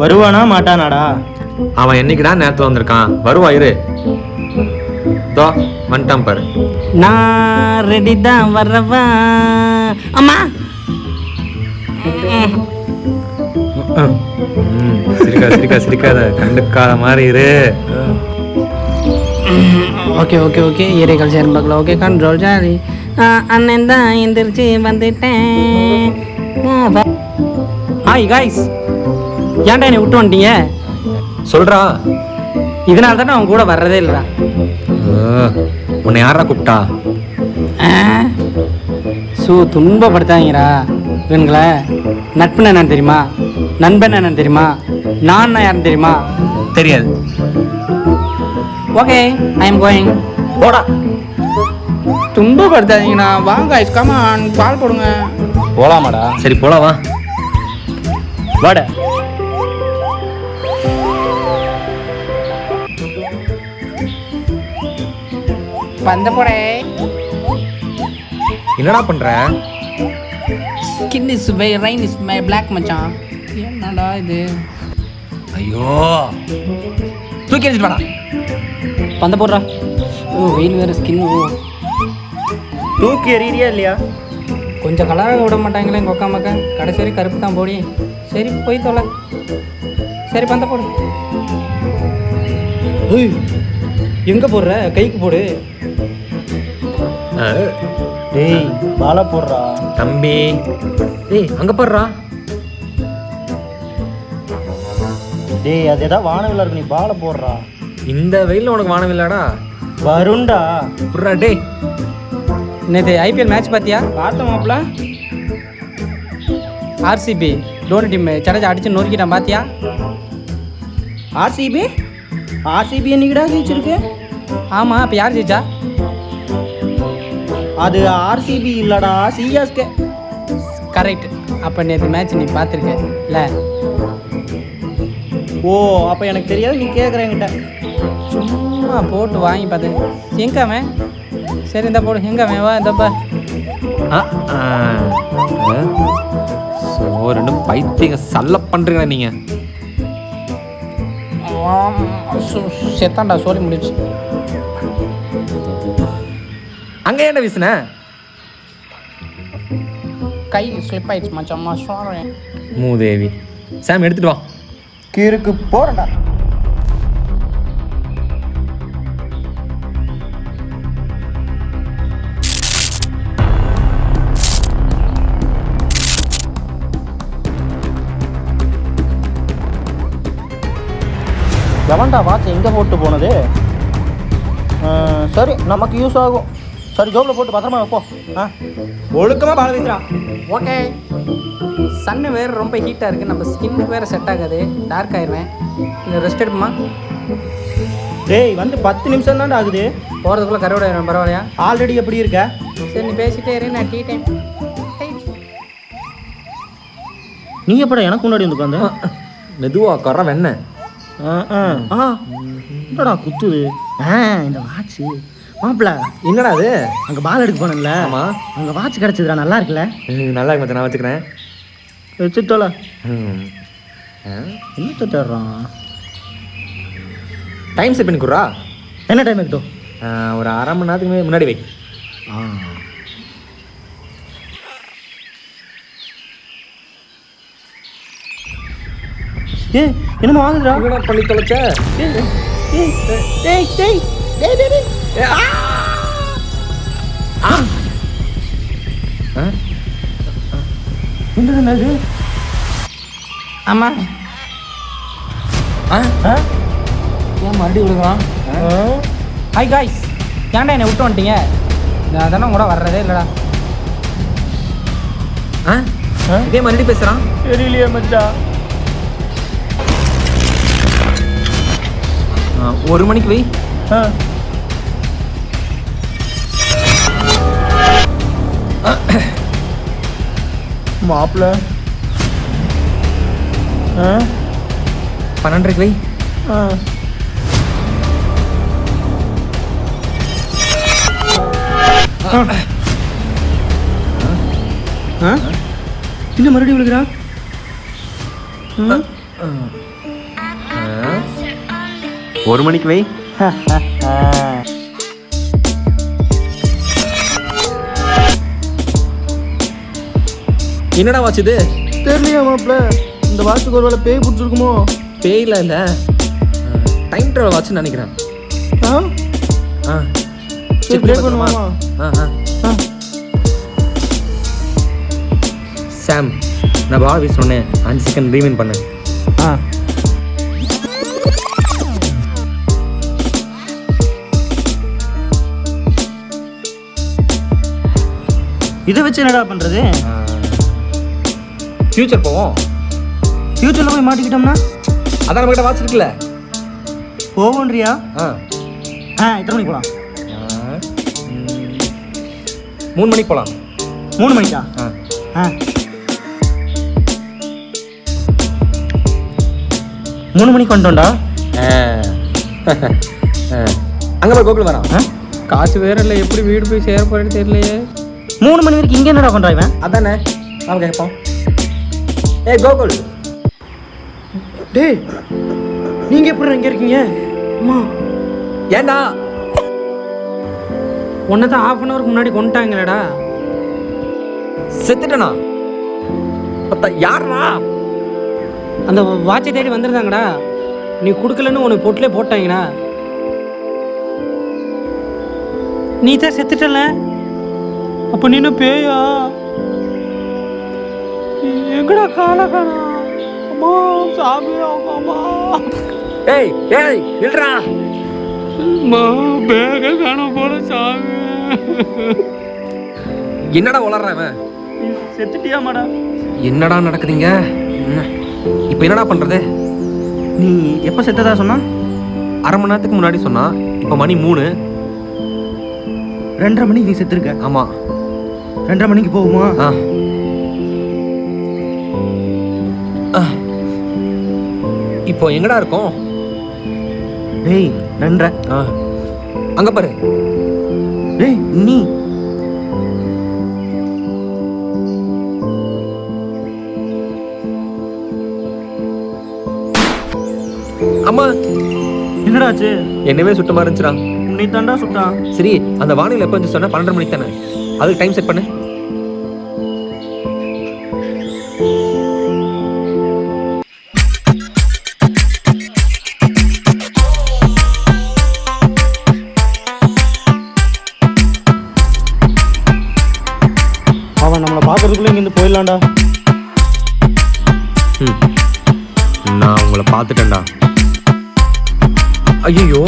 வருவானா மாட்டானாடா? அவன் என்னைக்குடா நேரத்தில் வந்திருக்கான்? வருவா இரு. தோ வந்துட்டான் பாரு. நான் ரெடி தான் வர்றவா. அம்மா சிரிக்காத கண்டுக்காத மாதிரி இரு. ஓகே ஓகே ஓகே ஏரிகள் சேரும் பார்க்கலாம். Okay control jolly. அண்ணன் தான் எந்திரிச்சு வந்துட்டேன். ஹாய் காய்ஸ், ஏன்டா என்னை விட்டு வந்துட்டீங்க? சொல்றா. இதனால தானே அவன் கூட வர்றதே இல்லைடா. உன்னை யாரா கூப்பிட்டா? துன்பப்படுத்தாங்கடா இவனுங்கள. நட்புன்னு என்னன்னு தெரியுமா? நண்பன் என்னன்னு தெரியுமா? நான் யாருன்னு தெரியுமா? தெரியாது. Okay I am going. போடா. துன்பப்படுத்தாதீங்கண்ணா. வாங்க காய்ஸ், கம் ஆன், கால் போடுங்க. போலாமாடா? சரி போலாம் வா. வாடா. வந்த போடே. என்னடா பண்ற? Skin is why rain is my black மச்சான். என்னடா இது? ஐயோ தூக்கி எறிஞ்சிட்டு வாடா. பந்த போடுறா. ஓ வெயில் வேறு ஸ்கின். ஓ தூக்கி எறியறியா இல்லையா? கொஞ்சம் கலராக விட மாட்டாங்களே எங்கள் ஒக்கா மக்கா. கடைசி வரை கருப்பு தான் போடி. சரி போய் தொலை. சரி பந்த போடு. எங்கே போடுற? கைக்கு போடு. டேய் பாலை போடுறா. தம்பி டேய் அங்க போடுறா. டேய் அது ஏதாவது வானவில்லை இருக்கு, நீ பாலை போடுறா. இந்த வெயில்ல உனக்கு வானம் இல்லடா. வருண்டா. புடுறா டேய். நேற்று ஐபிஎல் மேட்ச் பார்த்தியா? பார்த்த மாப்பிள்ள. ஆர்சிபி டோனி டீம் ஜடேஜா அடிச்சு நொறுக்கிட்டான் பார்த்தியா? ஆர்சிபி என்னைக்கிடா ஜெயிச்சிருக்கு? ஆமாம், இப்போ யார் ஜெயிச்சா? அது ஆர்சிபி இல்லடா, சிஎஸ்கே. கரெக்ட். அப்போ நேற்று மேட்ச் நீ பார்த்துருக்க இல்லை? ஓ அப்போ எனக்கு தெரியாது, நீ கேட்குற என்கிட்ட. சும்மா போட்டு வாங்கி பார்த்து. எங்க அவன்? சரி இந்த போடு. எங்க அவன்? வா இந்தப்பா. ரெண்டும் பைத்தியங்க சல்ல பண்றீங்களா நீங்க? செத்தான்டா, சோலி முடிச்சு. அங்க என்ன வீசுன? கை ஸ்லிப் ஆயிடுச்சு மச்சம்மா, சொல்றேன். மூதேவி. சாம் எடுத்துட்டு வா. கீருக்கு போறடா. எவன்டா வாட்ச் எங்கே போட்டு போனது? சரி நமக்கு யூஸ் ஆகும். சரி ஜோபில் போட்டு பத்திரமா வைப்போம். ஒழுக்கமாக பால வீசுறா. ஓகே. சன்னு வேறு ரொம்ப ஹீட்டாக இருக்குது. நம்ம ஸ்கின்னுக்கு வேறு செட் ஆகாது. டார்க் ஆயிடுவேன். இல்லை ரெஸ்ட் எடுப்புமா? டேய் வந்து 10 நிமிஷம் தான்டா ஆகுது. போகிறதுக்குள்ளே கருவிட ஆயிடும். பரவாயில்லையா? ஆல்ரெடி எப்படி இருக்க? சரி நீ பேசிட்டே இரு, நான் டீ டைம். நீ எப்படா எனக்கு முன்னாடி வந்து உட்காந்து? மெதுவா கற வெண்ண. என்னடா குத்துது? இந்த வாட்ச் மாப்பிள்ள. என்னடா அது? அங்கே பால் எடுக்க போனேன்ல. ஆமா, அங்கே வாட்ச் கிடச்சிதுடா. நல்லா இருக்குல்ல? நல்லா இருக்கு மச்சான், நான் வச்சுக்கிறேன். வச்சுட்டோல. என்ன தேடுறான்? டைம் செட் பண்ணி கொடுறா. என்ன டைம் ஆகிட்டோம்? ஒரு அரை மணி நேரத்துக்கு முன்னாடி வை. என்னமா வாங்குதுடா? என்ன பண்ணி தொலைச்ச? என்னது? ஆமா. ஏன் மறுபடியும் விழுகிறான்? ஹாய் காய்ஸ், ஏன்டா என்னை விட்டு வந்துட்டீங்க? நான் தானே கூட வர்றதே இல்லைடா. இதே மறுபடியும் பேசுகிறான். தெரியலையே மச்சான். 1 மணிக்கு வை. மாப்பிள்ள 12:30 வை. இன்னும் மறுபடியும் விழுகிறான். ஒரு மணிக்கு வை. என்னடா வாட்ச் இது? தெரியலையா மாப்பிள்ள, இந்த வாட்சுக்கு ஒரு வேலை பேய் பிடிச்சிருக்குமோ? பேயில இல்லை, டைம் ட்ராவல் வாட்ச்னு நினைக்கிறேன். சரி ப்ளே பண்ணுவாமா? சாம், நான் பாவி சொன்னேன் 5 செகண்ட் ரீவைண்ட் பண்ணேன். இதை வச்சு என்னடா பண்ணுறது? ஃபியூச்சர் போவோம். ஃபியூச்சரில் போய் மாட்டிக்கிட்டோம்னா? அதான் நம்மகிட்ட வாட்ச் இருக்குல்ல. போவோன்றியா? எத்தனை மணிக்கு போகலாம்? 3 மணிக்கு போகலாம். 3 மணிக்கா? 3 மணிக்கு வந்துட்டோம்டா. அங்கே போய் கோகுல் வரான். காசு வேற இல்லை, எப்படி வீடு போய் சேர போறேன்னு தெரியலையே. 3 மணி வரைக்கும் இங்கே என்னடா பண்ணுறான் இவன்? அதானே அவன் கேட்போம். கோகுல், டேய் நீங்கள் எப்படி இங்கே இருக்கீங்க? அம்மா ஏண்டா உன்னை தான் ½ ஹவருக்கு முன்னாடி கொண்டுட்டாங்களேடா. செத்துட்டனா? யாரா? அந்த வாட்சை தேடி வந்துருந்தாங்கடா. நீ கொடுக்கலன்னு உனக்கு பொட்டிலே போட்டாங்கடா. நீ தான் செத்துட்டல. அப்போ நீ பேயா? எங்கடா காலகானா? அம்மா சாமி, அம்மா ஏய் ஏய் நில்றா. பேக காண போல சாமி. என்னடா உளறவன்? செத்துட்டியா மாடா? என்னடா நடக்குதுங்க? இப்போ என்னடா பண்றது? நீ எப்போ செத்ததா சொன்னா? அரை மணி நேரத்துக்கு முன்னாடி சொன்னா. இப்போ மணி 3. 2:30 மணிக்கு நீ செத்துருக்க. ஆமாம். 2:30 மணிக்கு போகுமா? இப்போ எங்கடா இருக்கோம்? டேய் 2:30. அங்க பாரு. டேய் நீ அம்மா, என்னடா ஆச்சு? என்னவே சுட்ட மாதிரி இருந்துச்சுடா. உன்னை தாண்டா சுட்டான். சரி, அந்த வானிலை எப்போ வந்து சொன்ன? 12:30 மணிக்கு தானே. அதுக்கு டைம் செட் பண்ணு. அவன் நம்மளை பார்க்கறதுக்குள்ளே இங்கேருந்து போயிடலாம்டா. நான் உங்களை பார்த்துட்டேன்டா. ஐயோ,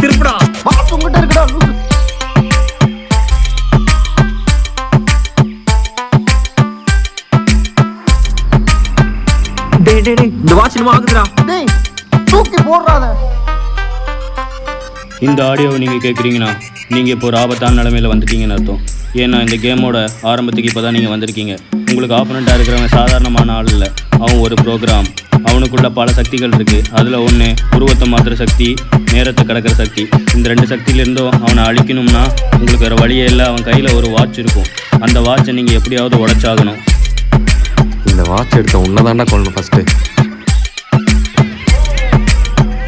திருப்படா. வாட்ச் உங்ககிட்ட இருக்குடா. டேய் டேய் டேய், இந்த வாட்ச் என்னமோ ஆகுதுடா. டேய் தூக்கி போடுறாத. இந்த ஆடியோவை நீங்கள் கேட்குறீங்கன்னா நீங்கள் இப்போ ஒரு ஆபத்தான நிலைமையில் வந்துட்டீங்கன்னு அர்த்தம். ஏன்னா இந்த கேமோட ஆரம்பத்துக்கு இப்போ தான் நீங்கள் வந்திருக்கீங்க. உங்களுக்கு ஆப்போனண்ட்டாக இருக்கிறவன் சாதாரணமான ஆள் இல்லை. அவன் ஒரு ப்ரோக்ராம். அவனுக்குள்ள பல சக்திகள் இருக்குது. அதில் ஒன்று உருவத்தை மாற்றுற சக்தி, நேரத்தை கடக்கிற சக்தி. இந்த 2 சக்தியிலேருந்தும் அவனை அழிக்கணும்னா உங்களுக்கு வேறு வழியே இல்லை. அவன் கையில் ஒரு வாட்ச் இருக்கும். அந்த வாட்சை நீங்கள் எப்படியாவது உடைச்சாகணும். இந்த வாட்ச் எடுத்த உன்னதாண்டா கொள்ளணும் ஃபர்ஸ்ட்டு.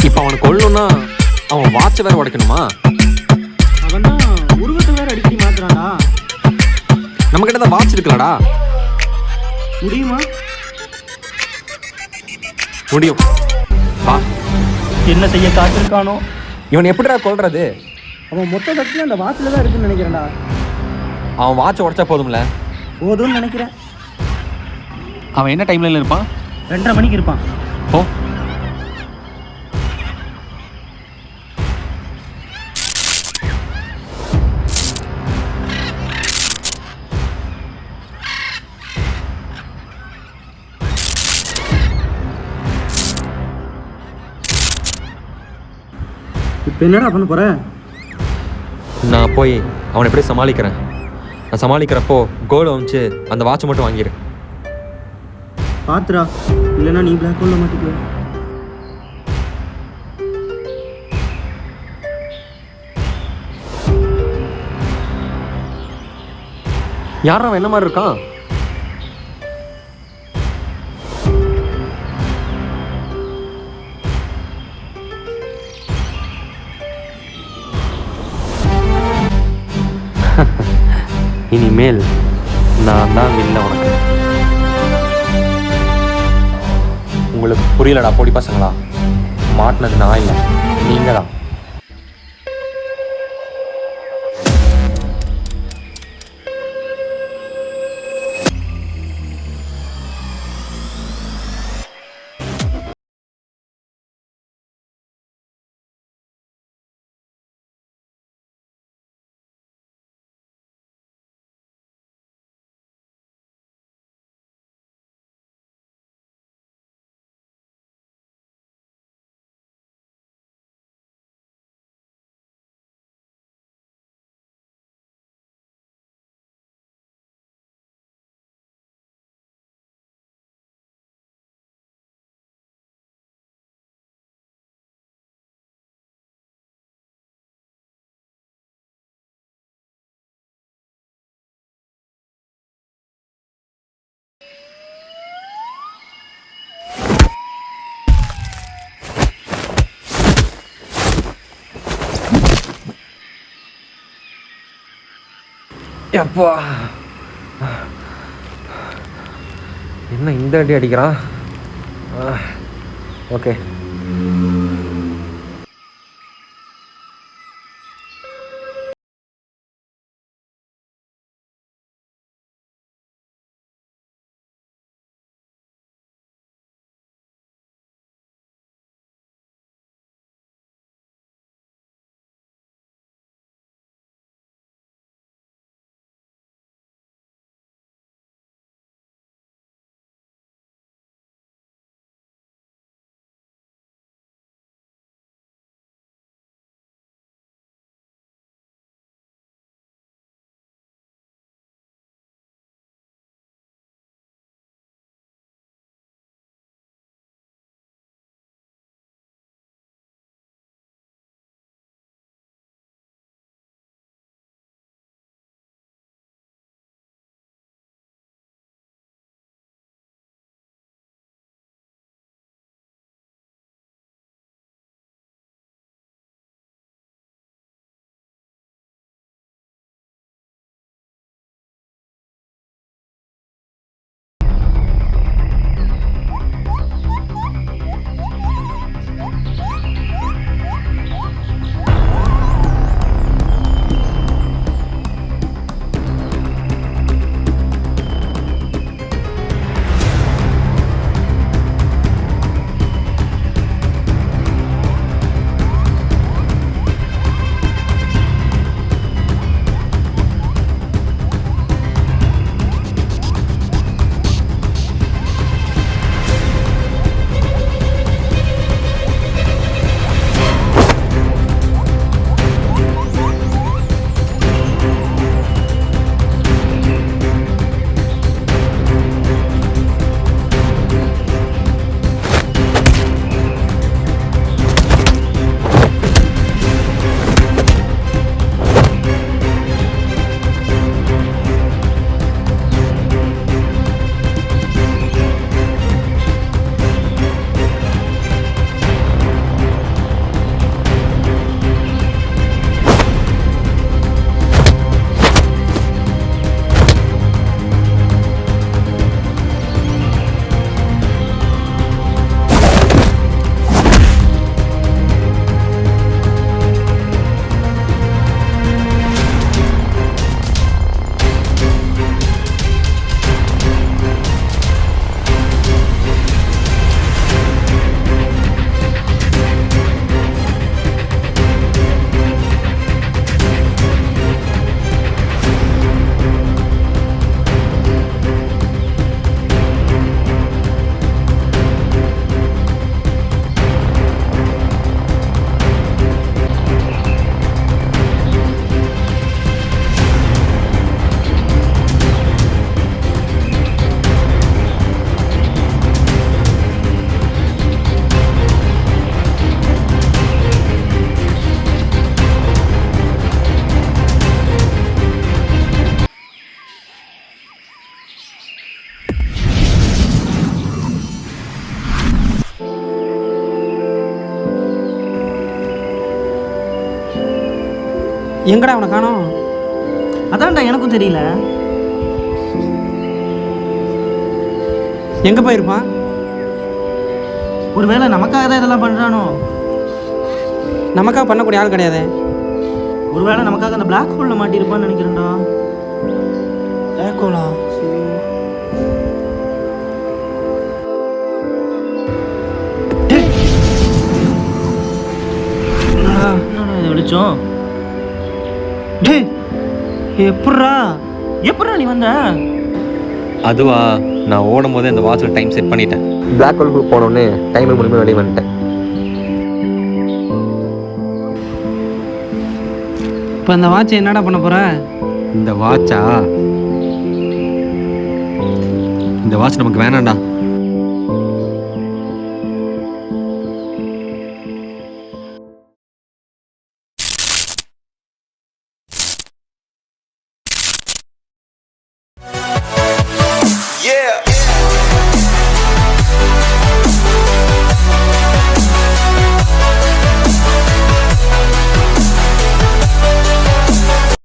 இப்போ அவனை கொள்ளணும்னா அவன் வாட்சை வேற உடைக்கணுமா? அவன் தான் உருவத்தை வேற அடிக்கடி மாத்துறான்டா. நம்ம கிட்ட தான் வாட்ச் இருக்கலடா. முடியுமா? முடியும். வா. என்ன செய்ய காத்திருக்கானோ? இவன் எப்படிடா கொல்றது? அவன் மொத்த சக்தியும் அந்த வாட்சில் தான் இருக்குன்னு நினைக்கிறேன்டா. அவன் வாட்சை உடைச்சா போதும்ல? போதும்னு நினைக்கிறேன். அவன் என்ன டைம்ல இருப்பான்? 2:30 மணிக்கு இருப்பான். ஓ, இப்போ என்னடா பண்ண போற? நான் போய் அவனை எப்படி சமாளிக்கிறேன். நான் சமாளிக்கிறப்போ கோல் வந்துச்சு, அந்த வாட்சை மட்டும் வாங்கிடு. பாத்துரா, இல்லைன்னா நீ பிளாக் ஹோல்ல மாட்டிக்குவ. யாரும் அவன் என்ன மாதிரி இருக்கான்? இனிமேல் நான் தான் வில்ல உனக்கு. உங்களுக்கு புரியலடா பொடி பசங்களா, மாட்டினது நான் இல்லை, நீங்கள் தான். அப்பா, என்ன இந்த அடி அடிக்கிறான்? ஓகே. எங்கடா அவனை காணோம்? அதான்டா எனக்கும் தெரியல. எங்கே போயிருப்பான்? ஒருவேளை நமக்காக தான் இதெல்லாம் பண்ணுறானோ? நமக்காக பண்ணக்கூடிய ஆள் கிடையாது. ஒருவேளை நமக்காக அந்த பிளாக் ஹோலில் மாட்டியிருப்பான்னு நினைக்கிறேன்டா. பிளாக் ஹோலா? என்னடா இது வெளிச்சம்? டேய் எப்பட்றா நீ வந்த? அதுவா, நான் ஓடும் போதே அந்த வாட்சில் டைம் செட் பண்ணிட்டேன். பிளாக் ஹோலுக்கு போனோடனே டைம் மூலியமாக வெளியே வந்துட்டேன். இப்போ அந்த வாட்சை என்னடா பண்ண போற? இந்த வாட்ச் நமக்கு வேணாம்டா.